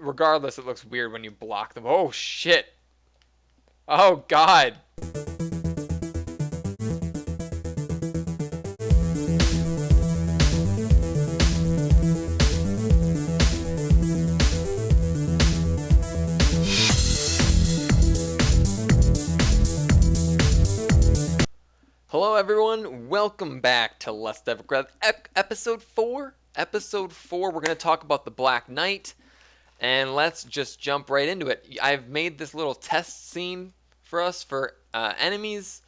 regardless, it looks weird when you block them. Oh, shit. Oh, God. Hello, everyone. Welcome back to Let's Devil PREV episode 4. Episode 4, we're going to talk about the Black Knight, and let's just jump right into it. I've made this little test scene for us for enemies,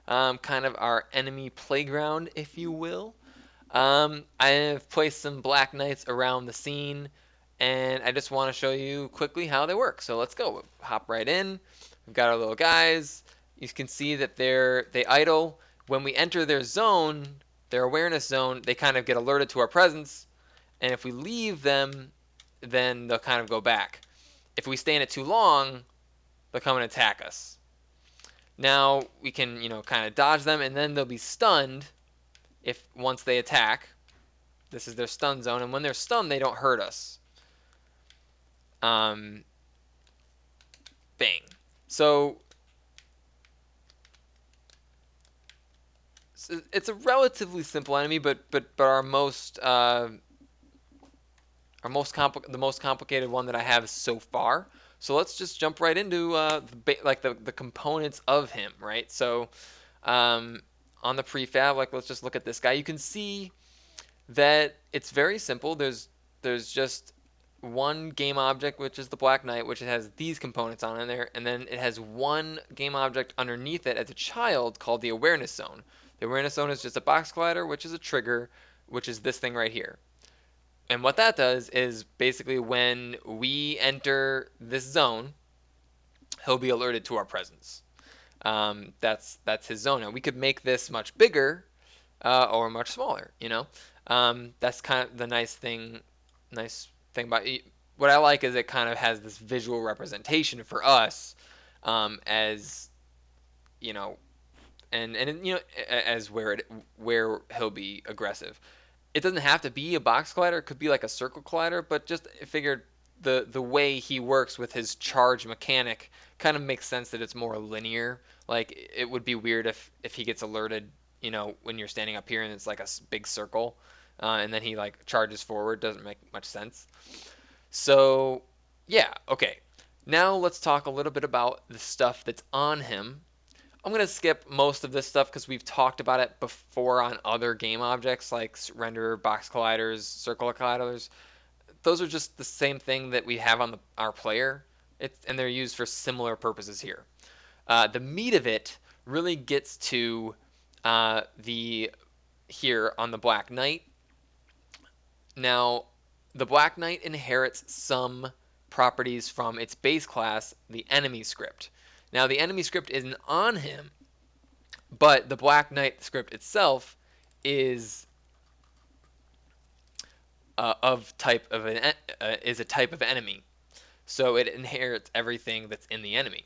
kind of our enemy playground, if you will. I have placed some Black Knights around the scene, and I just want to show you quickly how they work. So let's go. We'll hop right in. We've got our little guys. You can see that they idle. When we enter their zone, their awareness zone, they kind of get alerted to our presence, and if we leave them, then they'll kind of go back. If we stay in it too long, they'll come and attack us. Now we can, kind of dodge them, and then they'll be stunned if once they attack. This is their stun zone, and when they're stunned, they don't hurt us. Bang. So it's a relatively simple enemy, but our most the most complicated one that I have so far. So let's just jump right into the components of him, right? So on the prefab, let's just look at this guy. You can see that it's very simple. There's just one game object, which is the Black Knight, which has these components on in there, and then it has one game object underneath it as a child called the awareness zone. The awareness zone is just a box collider, which is a trigger, which is this thing right here. And what that does is basically when we enter this zone, he'll be alerted to our presence. That's his zone. And we could make this much bigger or much smaller. That's kind of the nice thing about it. What I like is it kind of has this visual representation for us as as where he'll be aggressive. It doesn't have to be a box collider. It could be like a circle collider, but just I figured the way he works with his charge mechanic kind of makes sense that it's more linear. Like it would be weird if he gets alerted, when you're standing up here and it's like a big circle, and then he charges forward. Doesn't make much sense. So yeah, okay. Now let's talk a little bit about the stuff that's on him. I'm going to skip most of this stuff because we've talked about it before on other game objects like render, box colliders, circle colliders. Those are just the same thing that we have on our player, and they're used for similar purposes here. The meat of it really gets to here on the Black Knight. Now, the Black Knight inherits some properties from its base class, the enemy script. Now, the enemy script isn't on him, but the Black Knight script itself is a type of enemy. So it inherits everything that's in the enemy,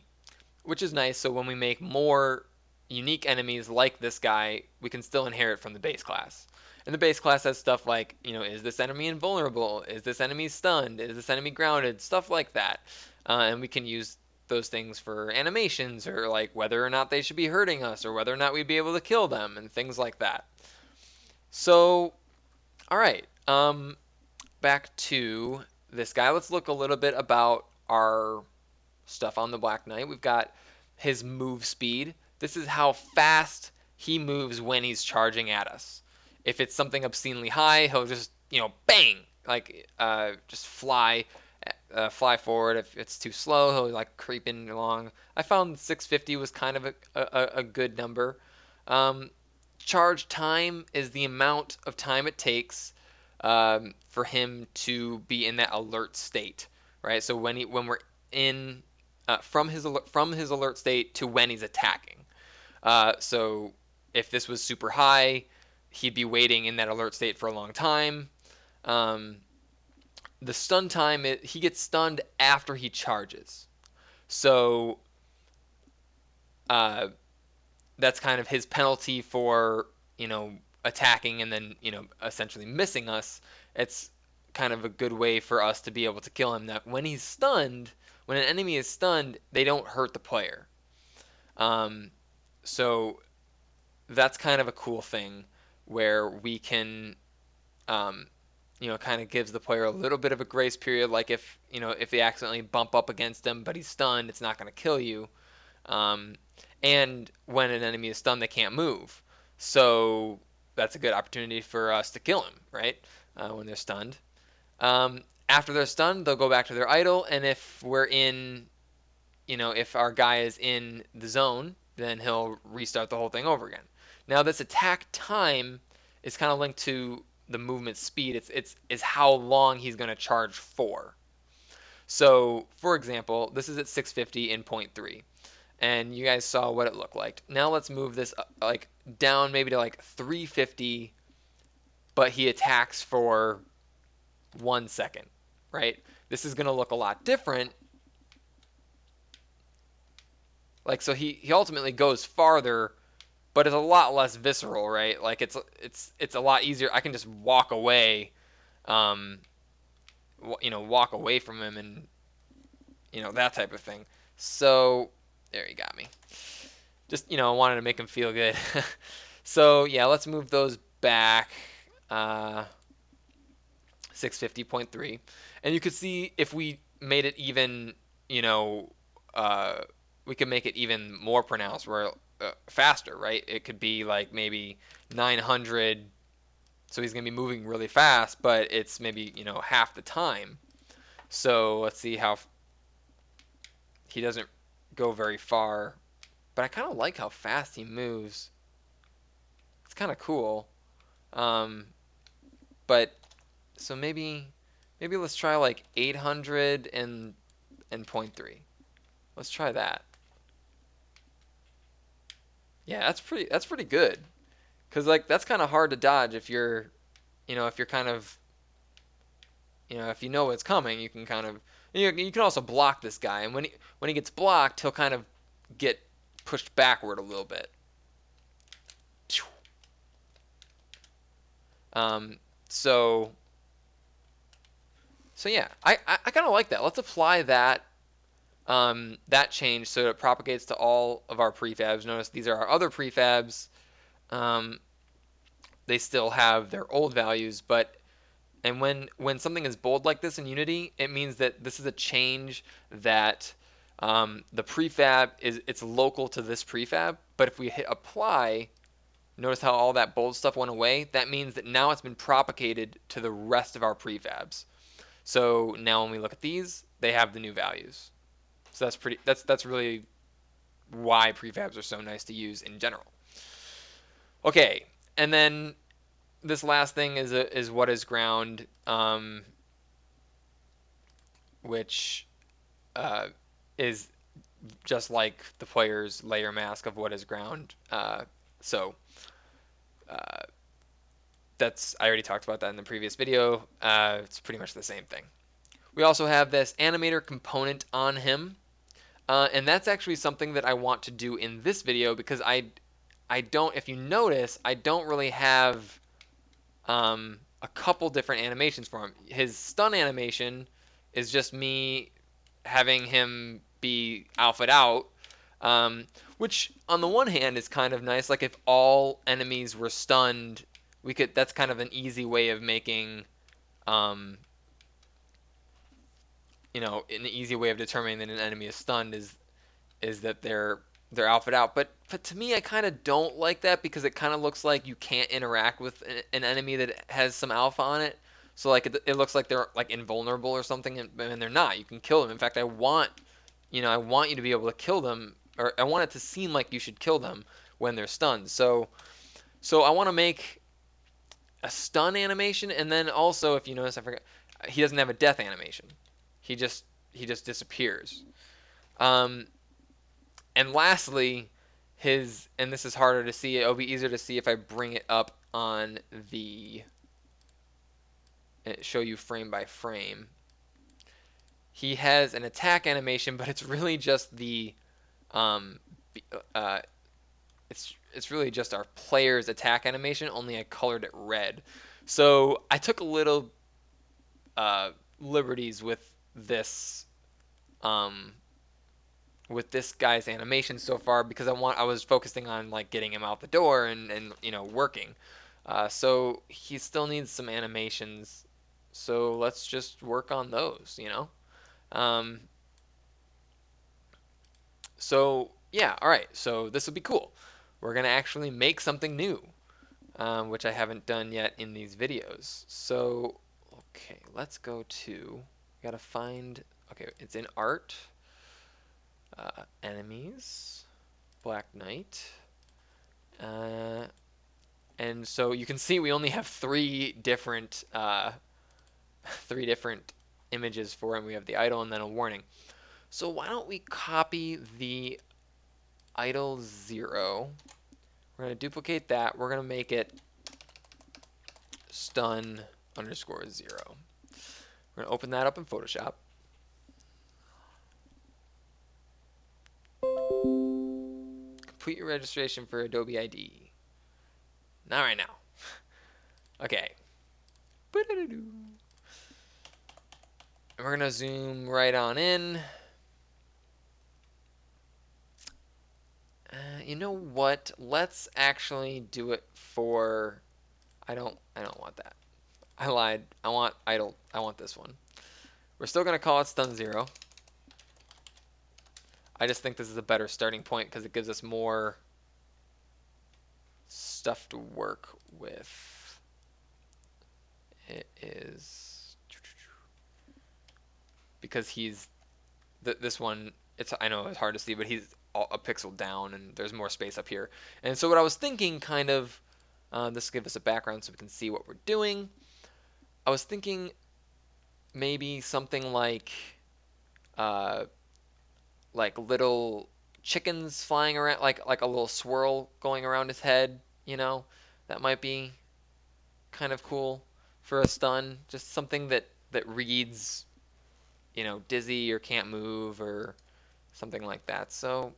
which is nice. So when we make more unique enemies like this guy, we can still inherit from the base class. And the base class has stuff like, is this enemy invulnerable? Is this enemy stunned? Is this enemy grounded? Stuff like that. And we can use those things for animations or whether or not they should be hurting us or whether or not we'd be able to kill them and things like that. So, all right, back to this guy. Let's look a little bit about our stuff on the Black Knight. We've got his move speed. This is how fast he moves when he's charging at us. If it's something obscenely high, he'll just, bang, just fly forward. If it's too slow, he'll creeping along. I found 650 was kind of a good number. Charge time is the amount of time it takes for him to be in that alert state, right? So when we're in from his alert state to when he's attacking. So if this was super high, he'd be waiting in that alert state for a long time. The stun time, he gets stunned after he charges. So that's kind of his penalty for, attacking and then, essentially missing us. It's kind of a good way for us to be able to kill him. Now, when he's stunned, when an enemy is stunned, they don't hurt the player. Um, so that's kind of a cool thing where we can, um, kind of gives the player a little bit of a grace period. Like if they accidentally bump up against him, but he's stunned, it's not going to kill you. Um, and when an enemy is stunned, they can't move. So that's a good opportunity for us to kill him, right? When they're stunned. After they're stunned, they'll go back to their idle, and if we're in, if our guy is in the zone, then he'll restart the whole thing over again. Now, this attack time is kind of linked to the movement speed. It's how long he's going to charge for. So, for example, this is at 650 in point 3, and you guys saw what it looked like. Now let's move this like down maybe to like 350, but he attacks for 1 second, right? This is going to look a lot different. Like, so he ultimately goes farther, but it's a lot less visceral, right? Like it's a lot easier. I can just walk away, um, walk away from him, and that type of thing. So there, he got me. Just wanted to make him feel good. So yeah, let's move those back. 650.3, and you could see if we made it even, we could make it even more pronounced, where faster, right? It could be like maybe 900, so he's gonna be moving really fast, but it's maybe half the time. So let's see how he doesn't go very far, but I kind of like how fast he moves. It's kind of cool. But so maybe let's try like 800 and point 0.3. Let's try that. Yeah, that's pretty good. Cause like that's kind of hard to dodge if you're, if you're kind of, if you know what's coming, you can kind of, you can also block this guy, and when he gets blocked, he'll kind of get pushed backward a little bit. Um, so yeah, I kind of like that. Let's apply that that change so it propagates to all of our prefabs. Notice these are our other prefabs. They still have their old values, but and when something is bold like this in Unity, it means that this is a change that the prefab it's local to this prefab. But if we hit apply, notice how all that bold stuff went away. That means that now it's been propagated to the rest of our prefabs. So now when we look at these, they have the new values. So that's really why prefabs are so nice to use in general. Okay, and then this last thing is what is ground, which is just like the player's layer mask of what is ground. So that's I already talked about that in the previous video. It's pretty much the same thing. We also have this animator component on him. And that's actually something that I want to do in this video because I don't, if you notice, I don't really have a couple different animations for him. His stun animation is just me having him be alpha'd out, which on the one hand is kind of nice. Like if all enemies were stunned, that's kind of an easy way of making, an easy way of determining that an enemy is stunned is that they're alpha'd out. But to me, I kind of don't like that because it kind of looks like you can't interact with an enemy that has some alpha on it. So like it looks like they're like invulnerable or something, and they're not. You can kill them. In fact, I want you to be able to kill them, or I want it to seem like you should kill them when they're stunned. So I want to make a stun animation, and then also, if you notice, I forgot, he doesn't have a death animation. He just disappears. And lastly, and this is harder to see. It'll be easier to see if I bring it up on show you frame by frame. He has an attack animation, but it's really just it's really just our player's attack animation. Only I colored it red. So I took a little uh, liberties um, with this guy's animation so far because I was focusing on like getting him out the door and working. So he still needs some animations. So let's just work on those. Um, so yeah, all right. So this will be cool. We're gonna actually make something new, which I haven't done yet in these videos. So okay, let's go to. Gotta find. Okay, it's in art. Enemies. Black Knight. Uh, and so you can see we only have three different images for him. We have the idol and then a warning. So why don't we copy the idol 0? We're going to duplicate that. We're going to make it stun underscore 0. We're going to open that up in Photoshop. Complete your registration for Adobe ID. Not right now. Okay. And we're going to zoom right on in. You know what? Let's actually do it for. I don't want that. I lied. I want idle. I want this one. We're still gonna call it stun 0. I just think this is a better starting point because it gives us more stuff to work with. It is because he's this one. I know it's hard to see, but he's a pixel down, and there's more space up here. And so what I was thinking, kind of, this will give us a background so we can see what we're doing. I was thinking maybe something uh, like little chickens flying around, like a little swirl going around his head. That might be kind of cool for a stun. Just something that reads, dizzy or can't move or something like that. So,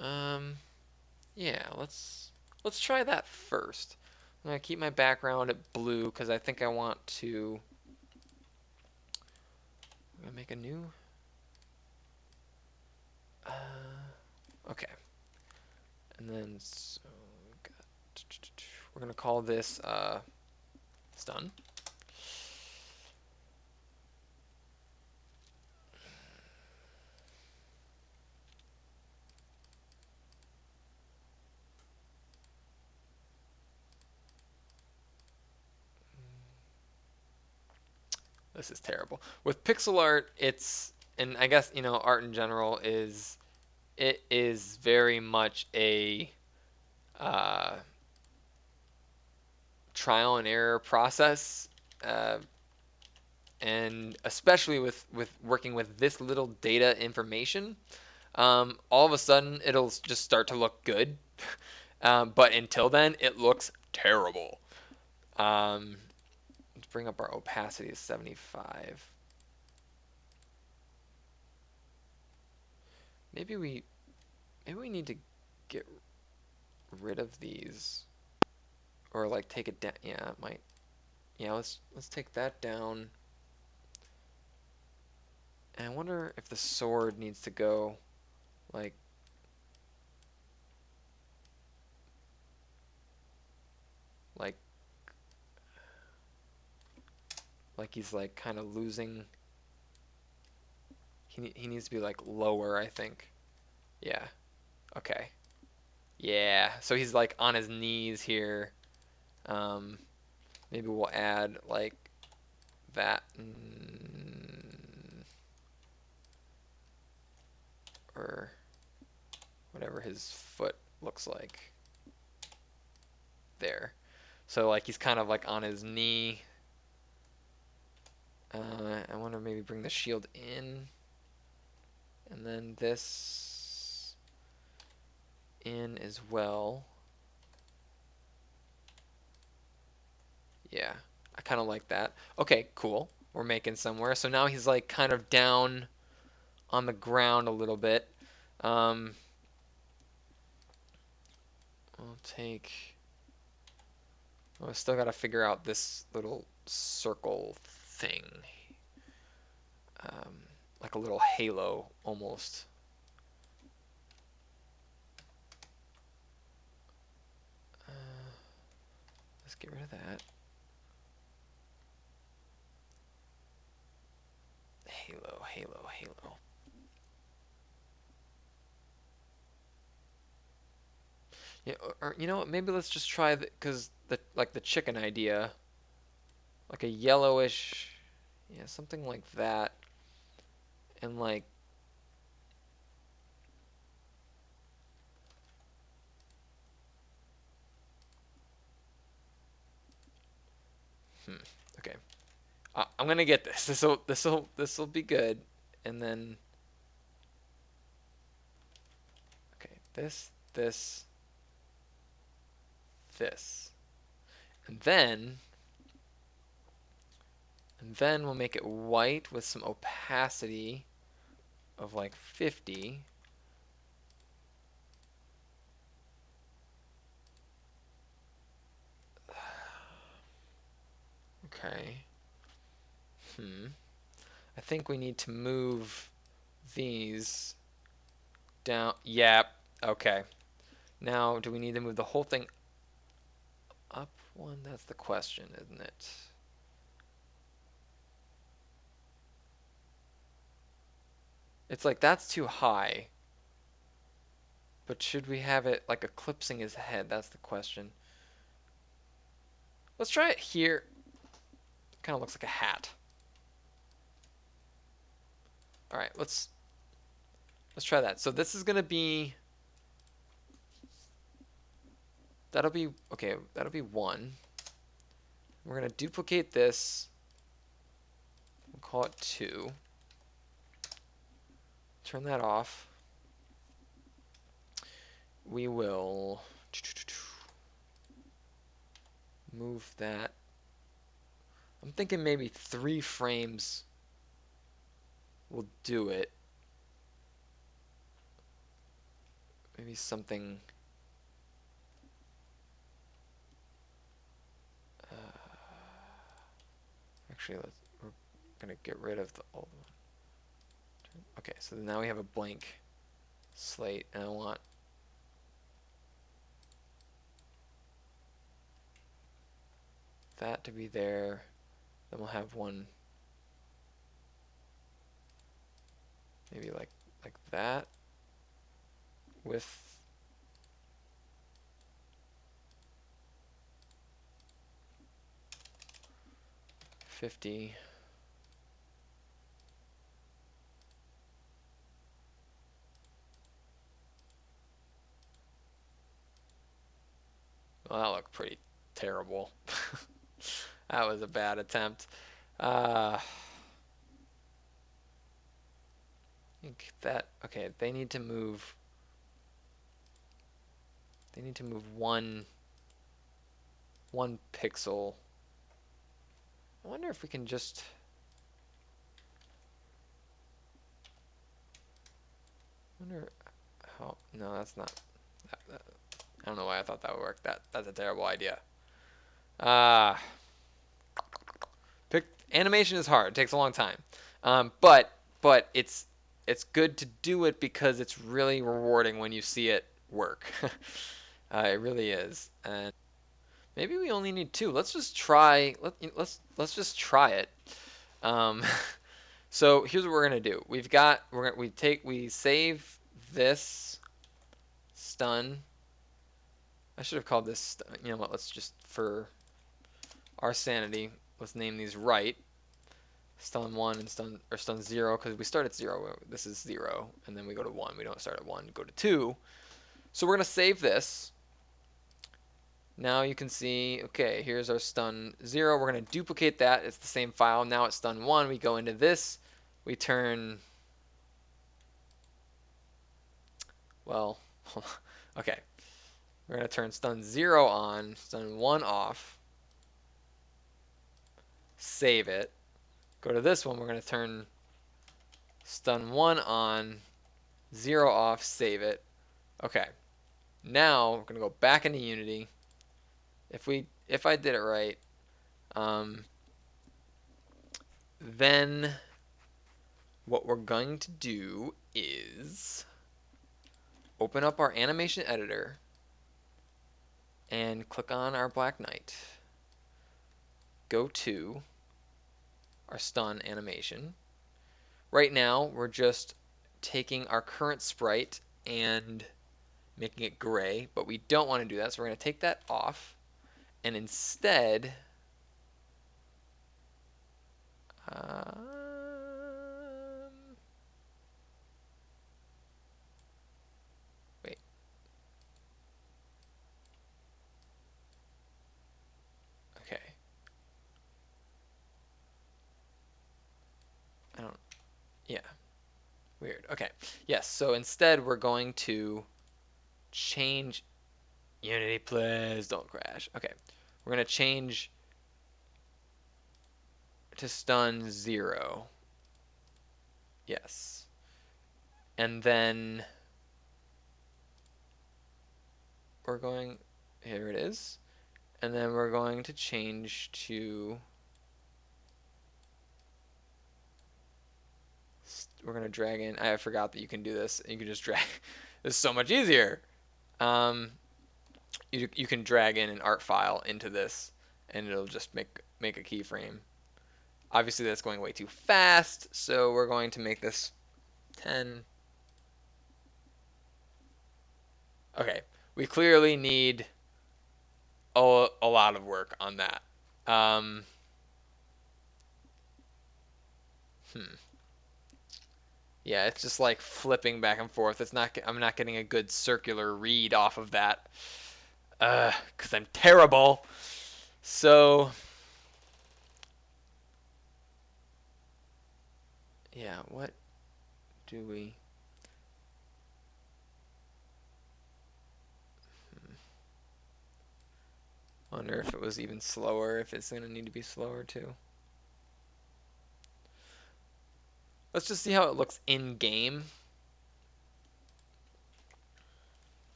um, yeah, let's try that first. I'm gonna keep my background at blue because I think I want to. I'm gonna make a new. Okay. And then so we're gonna call this stun. This is terrible. With pixel art, and I guess art in general is very much a uh, trial and error process. Uh, and especially with working with this little data information, all of a sudden it'll just start to look good. But until then, it looks terrible. Let's bring up our opacity to 75. Maybe we need to get rid of these or like take it down. Yeah, it might. Yeah, let's take that down. And I wonder if the sword needs to go like like he's like kind of losing. He needs to be like lower, I think. Yeah. Okay. Yeah. So he's like on his knees here. Um, maybe we'll add like that. Or whatever his foot looks like. There. So like he's kind of like on his knee. I want to maybe bring the shield in. And then this in as well. Yeah, I kind of like that. Okay, cool. We're making somewhere. So now he's like kind of down on the ground a little bit. Um, I'll take. Oh, I still got to figure out this little circle thing, like a little halo almost. Let's get rid of that. Halo, halo, halo. Yeah, or you know what? Maybe let's just try the, because the chicken idea, like a yellowish, yeah, something like that, and like, okay, I'm gonna get this. This'll be good, and then okay, this, and then we'll make it white with some opacity of like 50. Okay. I think we need to move these down. Yep. Okay. Now, do we need to move the whole thing up one? That's the question, isn't it? It's like that's too high. But should we have it like eclipsing his head? That's the question. Let's try it here. Kind of looks like a hat. All right, let's try that. So this is gonna be, that'll be okay. That'll be 1. We're gonna duplicate this. We'll call it 2. Turn that off. We will move that. I'm thinking maybe 3 frames will do it. Maybe something. Actually, we're gonna get rid of the old one. Okay, so now we have a blank slate, and I want that to be there. Then we'll have one maybe like that with $50. Well, that looked pretty terrible. That was a bad attempt. I think that, okay, they need to move one pixel. I wonder if we can just, wonder how, no, that's not, I don't know why I thought that would work. That's a terrible idea. Animation is hard. It takes a long time. But it's good to do it because it's really rewarding when you see it work. It really is. And maybe we only need 2. Let's just try. Let's just try it. Um, so here's what we're gonna do. We save this stun. I should have called this. You know what? Let's just, for our sanity, let's name these right. Stun 1 and stun 0, because we start at 0. This is 0, and then we go to 1. We don't start at 1. Go to 2. So we're gonna save this. Now you can see, okay, here's our stun 0. We're gonna duplicate that. It's the same file. Now it's stun 1. We go into this. We turn. Well, okay. We're gonna turn stun 0 on, stun 1 off. Save it. Go to this one. We're gonna turn stun 1 on, 0 off. Save it. Okay. Now we're gonna go back into Unity. If I did it right, then what we're going to do is open up our animation editor and click on our Black Knight. Go to our stun animation. Right now, we're just taking our current sprite and making it gray, but we don't want to do that, so we're going to take that off, and instead, wait. Okay. I don't, yeah. Weird. Okay. Yes, so instead we're going to change Unity, please don't crash. Okay. We're going to change to stun 0. Yes. And then we're going, here it is. And then we're going to change to, we're going to drag in, I forgot that you can do this. You can just drag, this is so much easier. You can drag in an art file into this and it'll just make a keyframe. Obviously that's going way too fast, so we're going to make this 10. Okay, we clearly need a lot of work on that. Yeah, it's just like flipping back and forth. It's not. I'm not getting a good circular read off of that, because I'm terrible. So, yeah, what do we? Wonder if it was even slower. If it's gonna need to be slower too. Let's just see how it looks in game.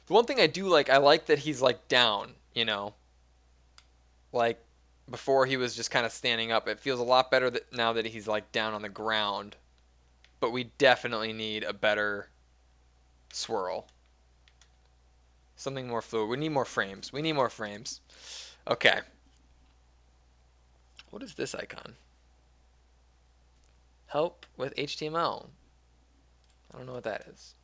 The one thing I do like, I like that he's like down, you know. Like before he was just kind of standing up. It feels a lot better that now that he's like down on the ground. But we definitely need a better swirl. Something more fluid. We need more frames. We need more frames. Okay. What is this icon? Help with HTML. I don't know what that is.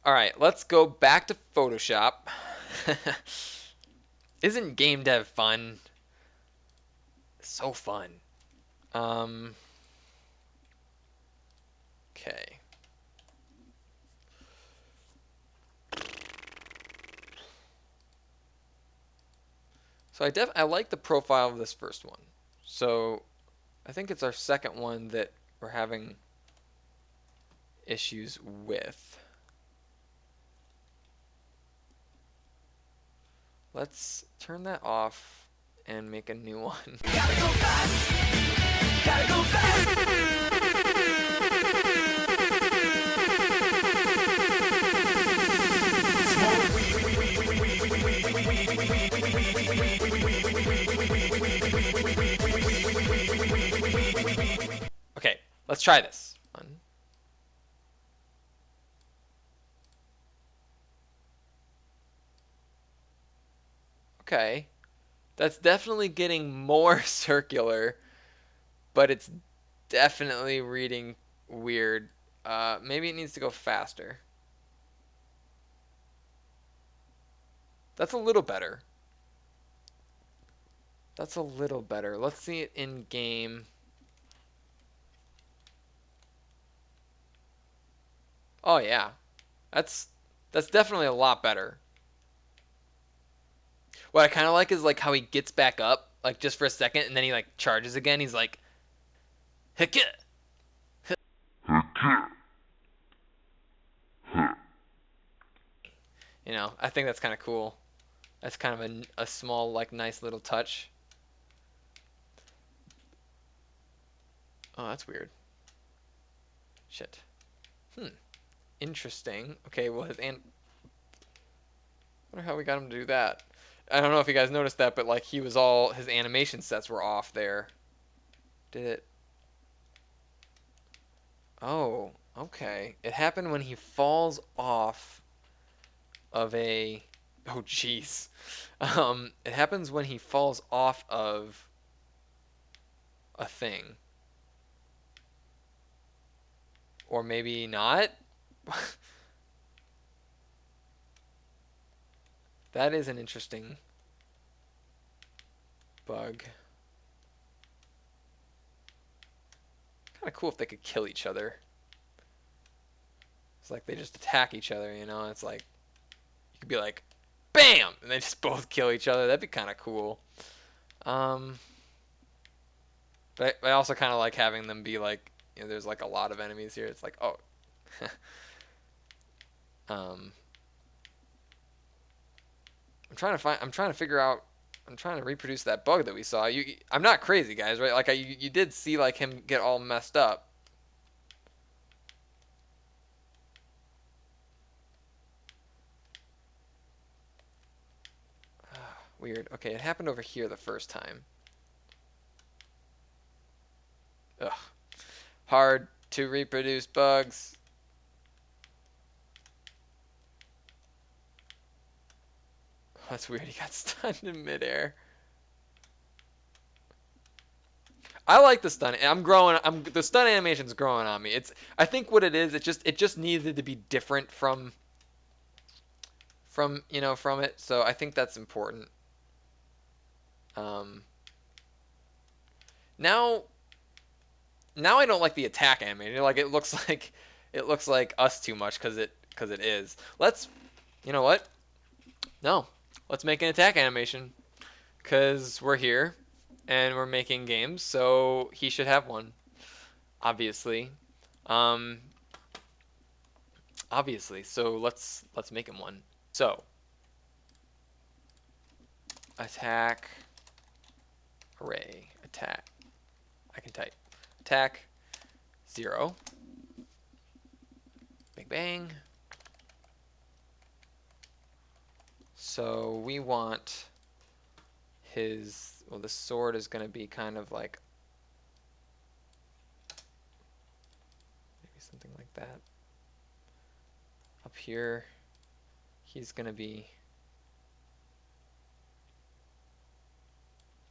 All right, let's go back to Photoshop. Isn't game dev fun? So fun. Okay. So I like the profile of this first one. So I think it's our second one that we're having issues with. Let's turn that off and make a new one. Gotta go fast. Gotta go fast. Okay, let's try this. Okay, that's definitely getting more circular, but it's definitely reading weird. Maybe it needs to go faster. That's a little better. That's a little better. Let's see it in game. Oh yeah, that's definitely a lot better. What I kind of like is like how he gets back up, like just for a second, and then he like charges again. He's like, heck yeah. You know, I think that's kind of cool. That's kind of a small, like, nice little touch. Oh, that's weird. Shit. Interesting. Okay, well, I wonder how we got him to do that. I don't know if you guys noticed that, but like he was all his animation sets were off there. Did it? Oh, okay. It happened when he falls off of a. Oh, jeez. It happens when he falls off of a thing, or maybe not. That is an interesting bug. Kind of cool if they could kill each other. It's like they just attack each other, you know? It's like you could be like, bam, and they just both kill each other. That'd be kind of cool. Um, but I also kind of like having them be like, you know, there's like a lot of enemies here. It's like, oh, um, I'm trying to figure out, I'm trying to reproduce that bug that we saw. I'm not crazy, guys, right? Like you did see like him get all messed up. Weird. Okay, it happened over here the first time. Ugh. Hard to reproduce bugs. That's weird. He got stunned in midair. I like the stun. I'm growing. The stun animation's growing on me. I think what it is. It just needed to be different from it. So I think that's important. Um, now now I don't like the attack animation. Like it looks like us too much because it is. You know what? No, let's make an attack animation because we're here and we're making games, so he should have one, obviously. Um, obviously. So let's make him one. So attack array attack. I can type attack 0. Big bang. So we want his, well, the sword is going to be kind of like maybe something like that. Up here, he's going to be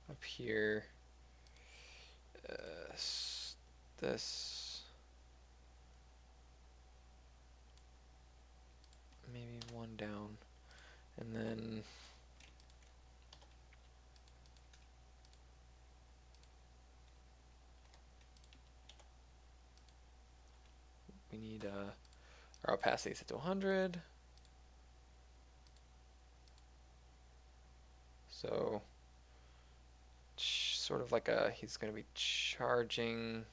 up here. This maybe one down, and then we need our opacity set to 100. So sort of like he's going to be charging.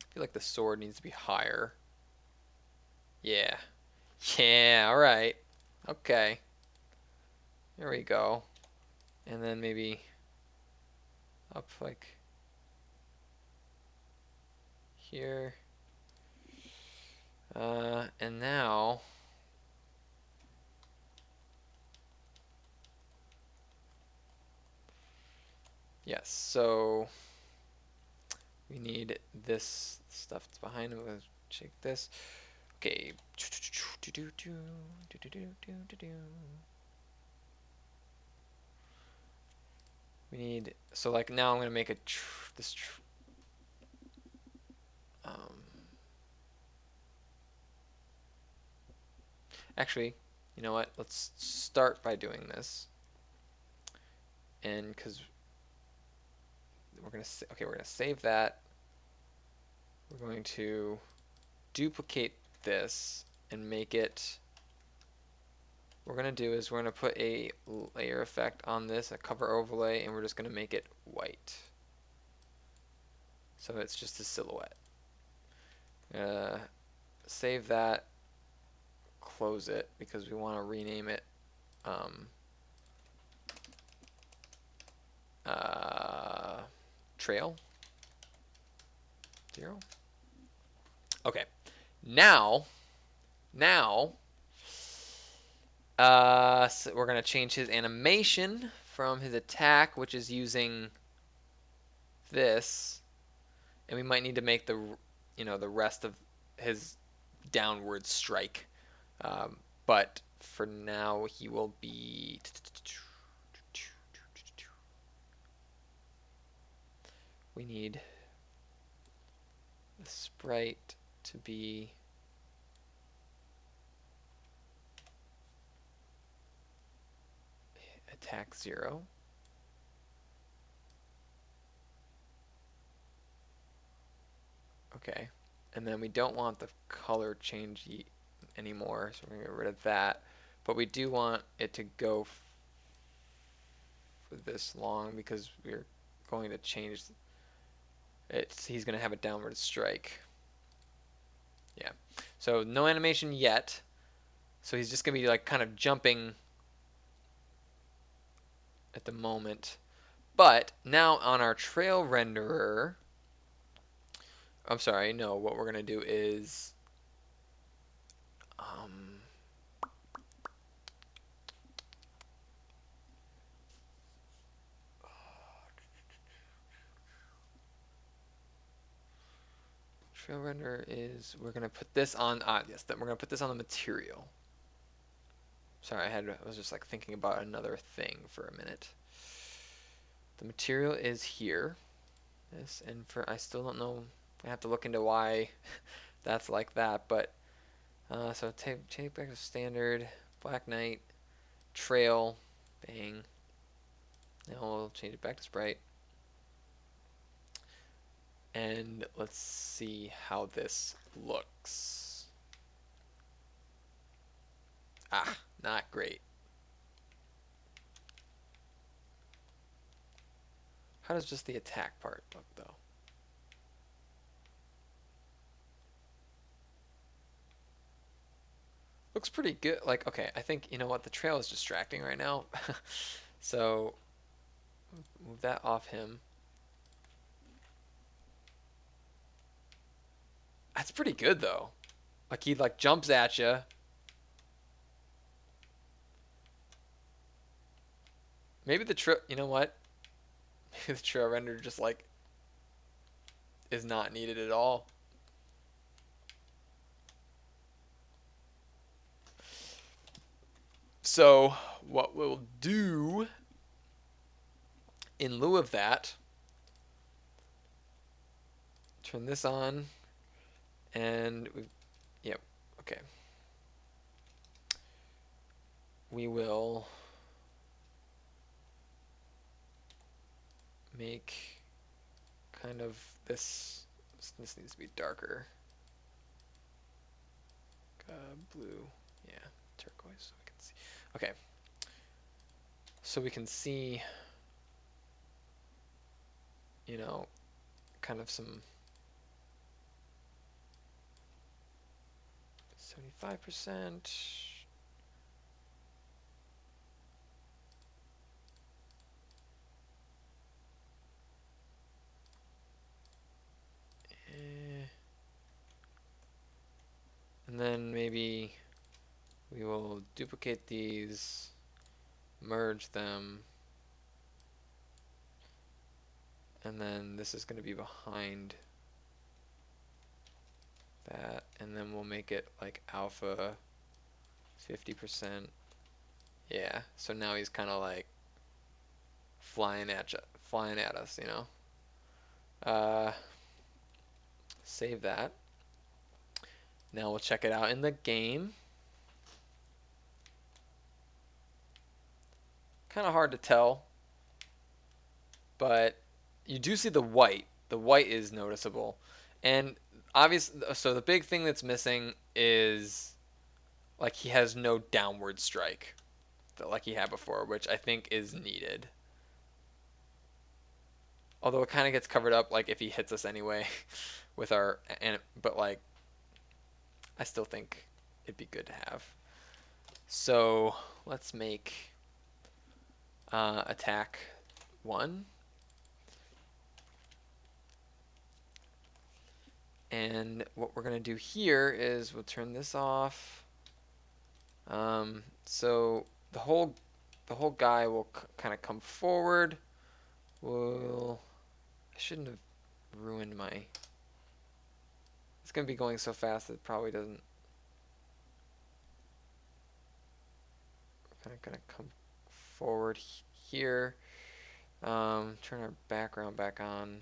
I feel like the sword needs to be higher. Yeah. Yeah, all right. Okay. There we go. And then maybe up like here. And now yes, so we need this stuff that's behind him. Let's check this. Okay. We need, so like now I'm gonna make um, actually, you know what? Let's start by doing this, and because we're gonna okay, we're gonna save that. We're going to duplicate this and make it. What we're gonna do is we're gonna put a layer effect on this, a cover overlay, and we're just gonna make it white. So it's just a silhouette. Save that, close it because we want to rename it trail 0. Okay, now so we're gonna change his animation from his attack, which is using this, and we might need to make the the rest of his downward strike. But for now, he will be. We need the sprite to be attack 0. Okay, and then we don't want the color change anymore, so we're going to get rid of that. But we do want it to go for this long because we're going to change it. He's going to have a downward strike. Yeah, so no animation yet. So he's just going to be like kind of jumping at the moment. But now on our trail renderer, I'm sorry, no, what we're going to do is trail renderer is we're going to put this on, yes, we're going to put this on the material. Sorry, I was just like thinking about another thing for a minute. The material is here. This, and I still don't know. I have to look into why that's like that. But so take back to standard, Black Knight, trail, bang. Now we'll change it back to sprite. And let's see how this looks. Ah, not great. How does just the attack part look, though? Looks pretty good. Like, okay, I think, you know what, the trail is distracting right now. So, move that off him. That's pretty good, though. Like, he, like, jumps at you. Maybe the trail, you know what? Maybe the trail render just, like, is not needed at all. So, what we'll do in lieu of that, turn this on, and yep, okay. We will make kind of this needs to be darker. Blue, yeah, turquoise, so we can see. Okay, so we can see, you know, kind of some 75%. And then maybe we will duplicate these, merge them, and then this is going to be behind that, and then we'll make it like alpha 50%. Yeah, so now he's kind of like flying at us, you know. Save that. Now we'll check it out in the game. Kind of hard to tell, but you do see the white. The white is noticeable, and obviously, so the big thing that's missing is like he has no downward strike like he had before, which I think is needed. Although it kind of gets covered up like if he hits us anyway with our, but like I still think it'd be good to have. So let's make attack 1 And what we're going to do here is we'll turn this off. So the whole guy will kind of come forward. I shouldn't have ruined my. It's going to be going so fast that it probably doesn't. We're kind of going to come forward here. Turn our background back on.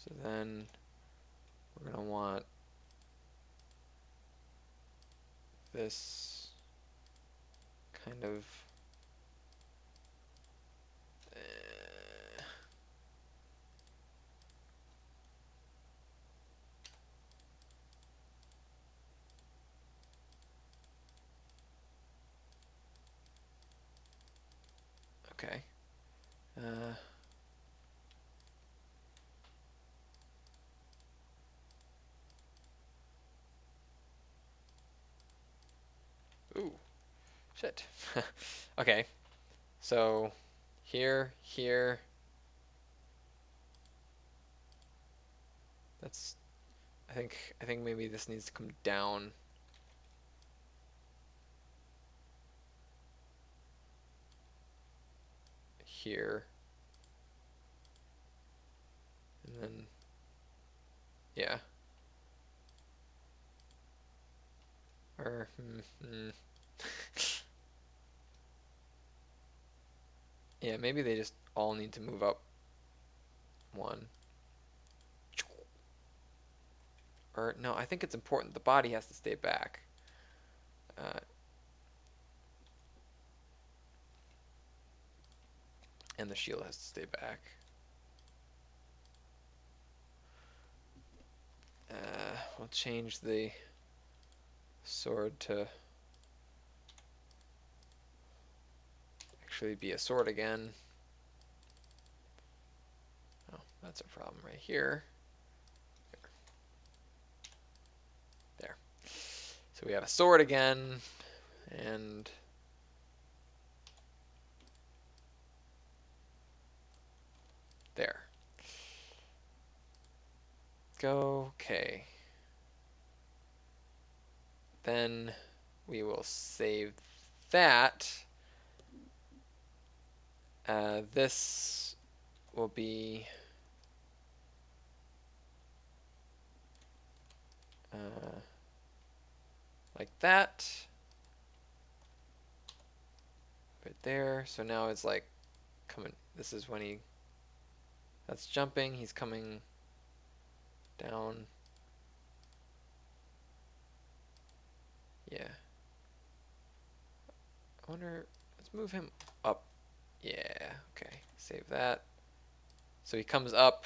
So then we're going to want this kind of okay. Ooh, shit. Okay, so here. That's. I think maybe this needs to come down. Here. And then, yeah. Or, yeah, maybe they just all need to move up one. Or, no, I think it's important. The body has to stay back. And the shield has to stay back. We'll change the sword to actually be a sword again. Oh, that's a problem right here. There. So we have a sword again, and there. Go, okay. Then we will save that. This will be like that. Right there. So now it's like coming. This is when that's jumping. He's coming down. Yeah. I wonder, let's move him up. Yeah, okay. Save that. So he comes up,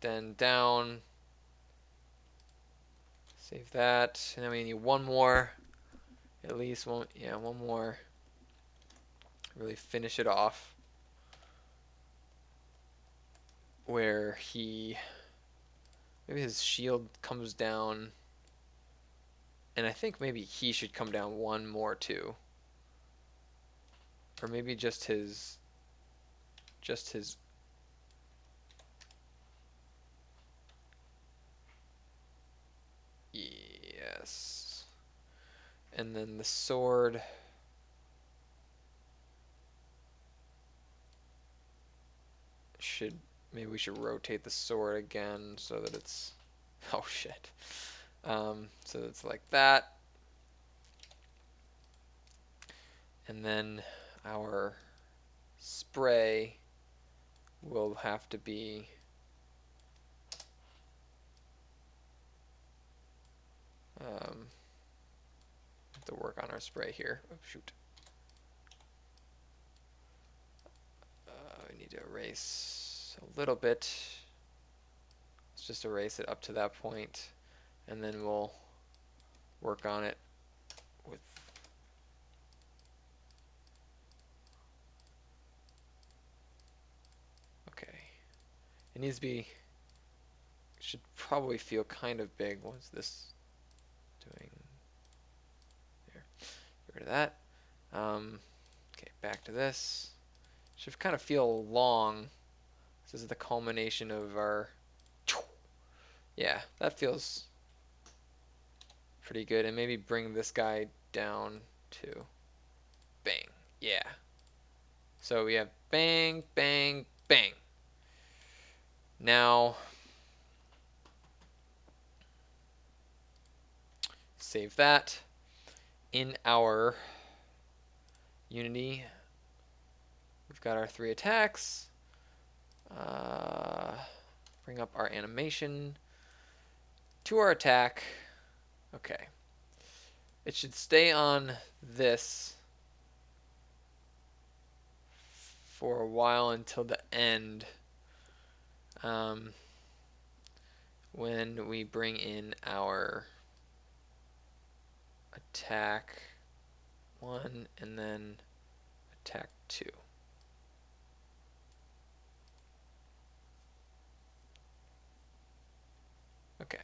then down. Save that. And then we need one more. At least one, yeah, one more. Really finish it off. Where maybe his shield comes down. And I think maybe he should come down one more too. Or maybe just his. Yes. And then the sword. Maybe we should rotate the sword again so that it's. Oh shit. So it's like that. And then our spray will have to be have to work on our spray here. Oh shoot. We need to erase a little bit. Let's just erase it up to that point, and then we'll work on it with. Okay. It needs to be. Should probably feel kind of big. What's this doing? There. Get rid of that. Okay, back to this. Should kind of feel long. This is the culmination of our... Yeah, that feels pretty good. And maybe bring this guy down to bang. Yeah. So we have bang, bang, bang. Now, save that. In our Unity, we've got our 3 attacks. Bring up our animation to our attack. Okay. It should stay on this for a while until the end, when we bring in our attack 1 and then attack 2. Okay.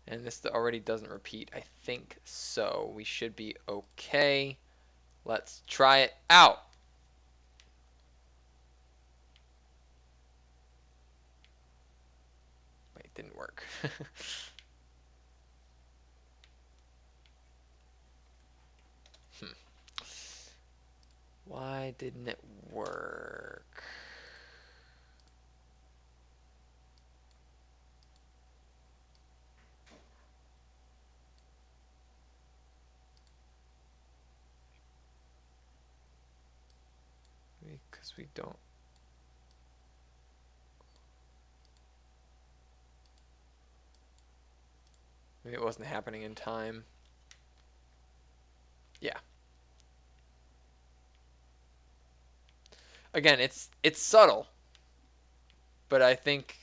And this already doesn't repeat. I think so. We should be okay. Let's try it out. Wait, it didn't work. Why didn't it work? Because we don't. Maybe it wasn't happening in time. Yeah. Again, it's subtle, but I think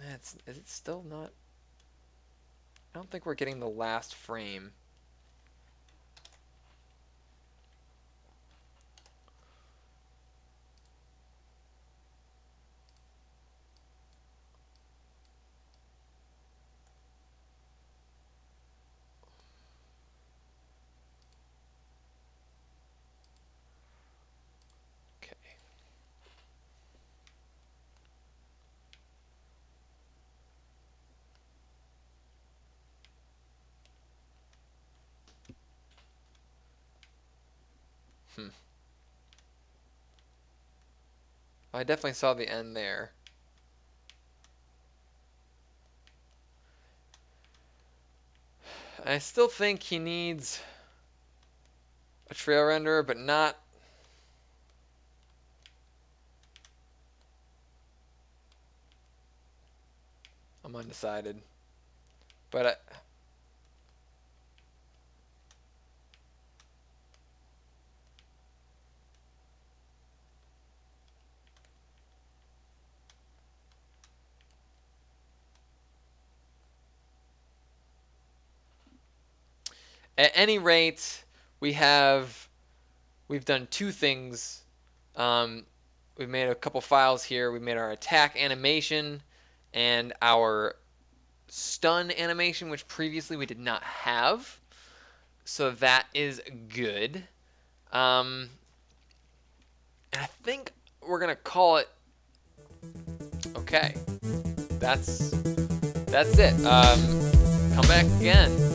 is it still not? I don't think we're getting the last frame. Okay. I definitely saw the end there. I still think he needs a trail renderer, but not. I'm undecided. But at any rate, we've done 2 things. We've made a couple files here. We made our attack animation and our stun animation, which previously we did not have. So that is good. And I think we're gonna call it. Okay, that's it. Come back again.